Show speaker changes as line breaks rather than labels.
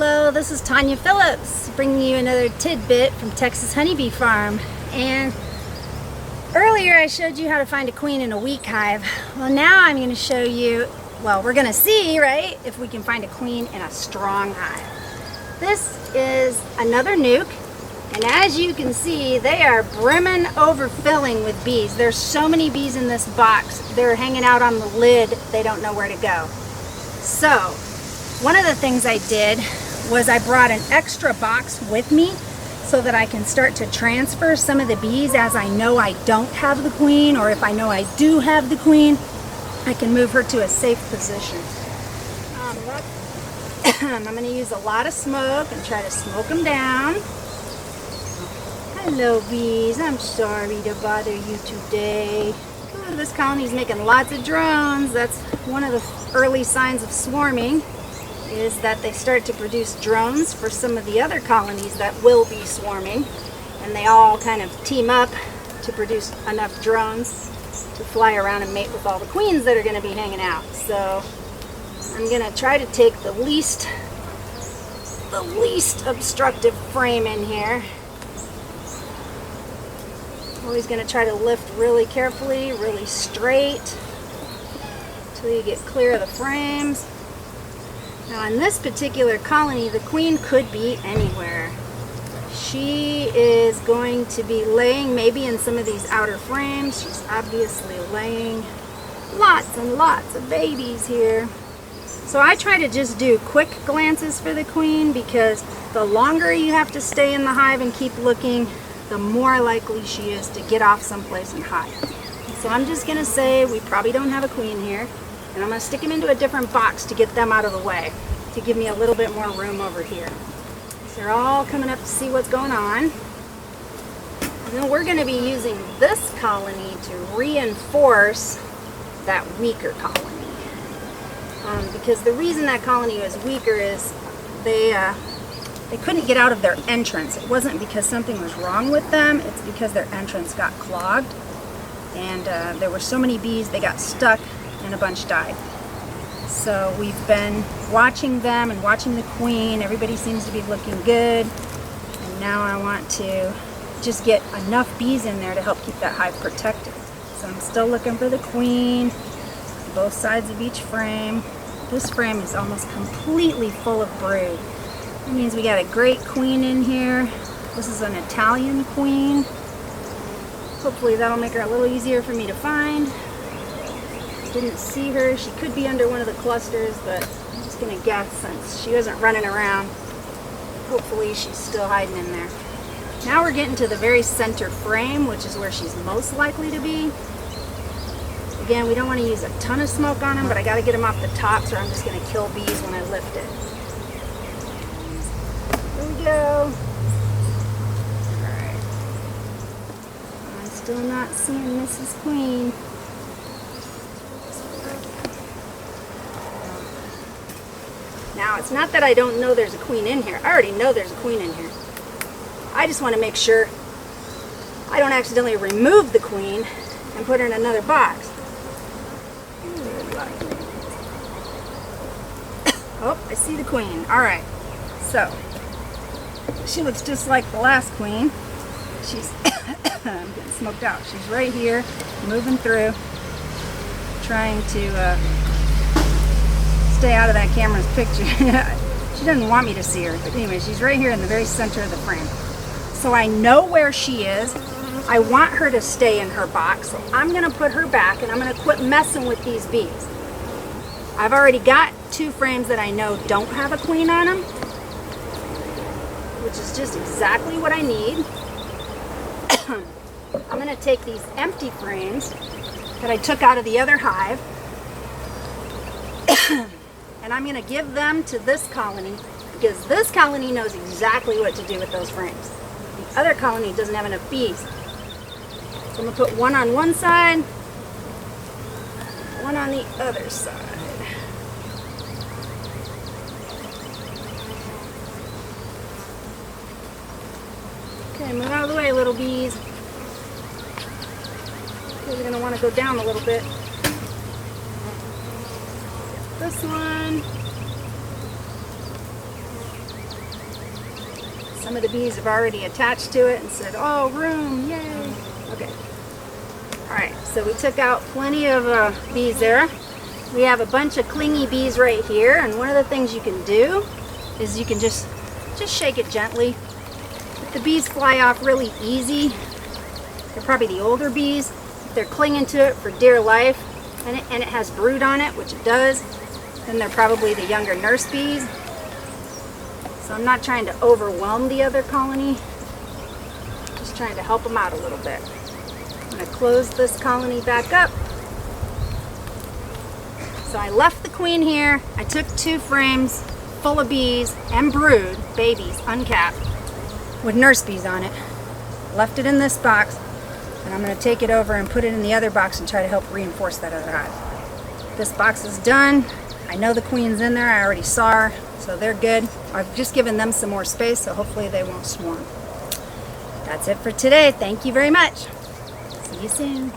Hello, this is Tanya Phillips bringing you another tidbit from Texas Honeybee Farm. And earlier I showed you how to find a queen in a weak hive. Well, now I'm going to show you, well, we're going to see, right, if we can find a queen in a strong hive. This is another nuke, and as you can see, they are brimming, overfilling with bees. There's so many bees in this box, they're hanging out on the lid, they don't know where to go. So one of the things I did was I brought an extra box with me so that I can start to transfer some of the bees as I know I don't have the queen, or if I know I do have the queen, I can move her to a safe position. I'm going to use a lot of smoke and try to smoke them down. Hello bees, I'm sorry to bother you today. Ooh, this colony's making lots of drones. That's one of the early signs of swarming, is that they start to produce drones for some of the other colonies that will be swarming, and they all kind of team up to produce enough drones to fly around and mate with all the queens that are going to be hanging out. So I'm going to try to take the least obstructive frame in here. Always going to try to lift really carefully, really straight until you get clear of the frames. Now in this particular colony, the queen could be anywhere. She is going to be laying maybe in some of these outer frames. She's obviously laying lots and lots of babies here. So I try to just do quick glances for the queen, because the longer you have to stay in the hive and keep looking, the more likely she is to get off someplace and hide. So I'm just going to say we probably don't have a queen here. And I'm going to stick them into a different box to get them out of the way, to give me a little bit more room over here. So they're all coming up to see what's going on. And then we're going to be using this colony to reinforce that weaker colony. Because the reason that colony was weaker is they couldn't get out of their entrance. It wasn't because something was wrong with them, it's because their entrance got clogged. And there were so many bees, they got stuck, and a bunch died. So we've been watching them and watching the queen. Everybody seems to be looking good. And now I want to just get enough bees in there to help keep that hive protected. So I'm still looking for the queen, both sides of each frame. This frame is almost completely full of brood. That means we got a great queen in here. This is an Italian queen. Hopefully that'll make her a little easier for me to find. Didn't see her. She could be under one of the clusters, but I'm just going to guess since she wasn't running around. Hopefully she's still hiding in there. Now we're getting to the very center frame, which is where she's most likely to be. Again, we don't want to use a ton of smoke on them, but I got to get them off the tops or I'm just going to kill bees when I lift it. Here we go. Alright. I'm still not seeing Mrs. Queen. Now, it's not that I don't know there's a queen in here. I already know there's a queen in here. I just want to make sure I don't accidentally remove the queen and put her in another box. Oh, I see the queen. Alright, so she looks just like the last queen. She's I'm getting smoked out. She's right here, moving through, trying to stay out of that camera's picture. She doesn't want me to see her, but anyway, she's right here in the very center of the frame. So I know where she is. I want her to stay in her box, so I'm going to put her back and I'm going to quit messing with these bees. I've already got 2 frames that I know don't have a queen on them, which is just exactly what I need. I'm going to take these empty frames that I took out of the other hive and I'm going to give them to this colony, because this colony knows exactly what to do with those frames. The other colony doesn't have enough bees. So I'm going to put one on one side, one on the other side. Okay, move out of the way, little bees. Okay, we're going to want to go down a little bit. This one. Some of the bees have already attached to it and said, oh, room, yay. Okay. All right, so we took out plenty of bees there. We have a bunch of clingy bees right here, and one of the things you can do is you can just shake it gently. If the bees fly off really easy, they're probably the older bees. If they're clinging to it for dear life, and it has brood on it, which it does, then they're probably the younger nurse bees. So I'm not trying to overwhelm the other colony, just trying to help them out a little bit. I'm going to close this colony back up. So I left the queen here. I took 2 frames full of bees and brood, babies, uncapped, with nurse bees on it. Left it in this box, and I'm going to take it over and put it in the other box and try to help reinforce that other hive. This box is done. I know the queen's in there. I already saw her, so they're good. I've just given them some more space, so hopefully they won't swarm. That's it for today. Thank you very much. See you soon.